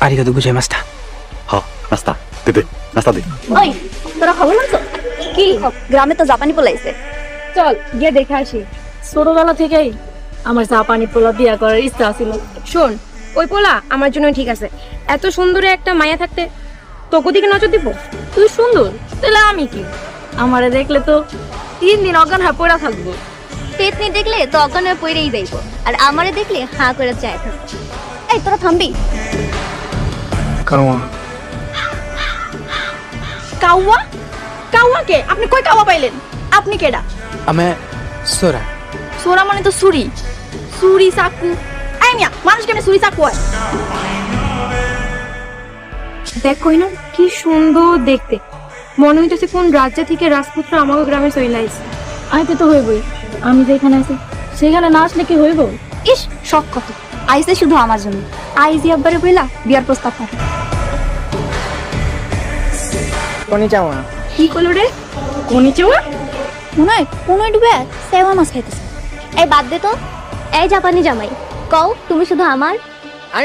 আরিগাতো গোজাইমাস্তা। নাস্তা দে নাস্তা দে। ওই তোরা খবর মানছো কি গ্রামে তো জাপানি পোলাইছে। চল গিয়ে দেখে আসি। ছোটবেলা থেকেই আমার জাপানি পোলা বিয়া করার ইচ্ছা ছিল। শোন, ওই পোলা আমার জন্য ঠিক আছে। এত সুন্দর একটা মায়া থাকতে তোকে দিকে নজর দিব? তুই সুন্দর, তাহলে আমি কি? আমারে দেখলে তো 3 দিন অজ্ঞান হয়ে পড়া থাকবো। পেতনি দেখলে তো অজ্ঞান হয়ে পড়েই যাইবো, আর আমারে দেখলে হাঁ করে চায় থাকবো। এই তোরা থামবি। কাওয়া কাউয়া? কাউয়াকে আপনি কই কাউয়া পাইলেন? আপনি কেডা? আমি সোরা। সোরা মানে তো ছুরি, ছুরি চাকু। এই মিয়া, মানুষ কেমনে ছুরি চাকু হয়? দেখ কইনা কি সুন্দর দেখতে, মনে হইতেছে কোন রাজ্য থেকে রাজপুত্র আমাকে গ্রামে চলে আইছে। আইতে তো হইবই, আমি যেখানে আছি সেখানে না আসলে কি হইব? ইস শখ কত আইসে শুধু আমার জন্য। আইজি আব্বারে বইলা বিয়ার প্রস্তাব পাঠা। কোনি চাওয়া? কি কইলো রে? কনিচিওয়া? মনে হয় কোনো ডুবে সেবা মাছ খাইতেছে। এই বাদ দে তো। এই জাপানি জামাই, কও তুমি শুধু আমার। আই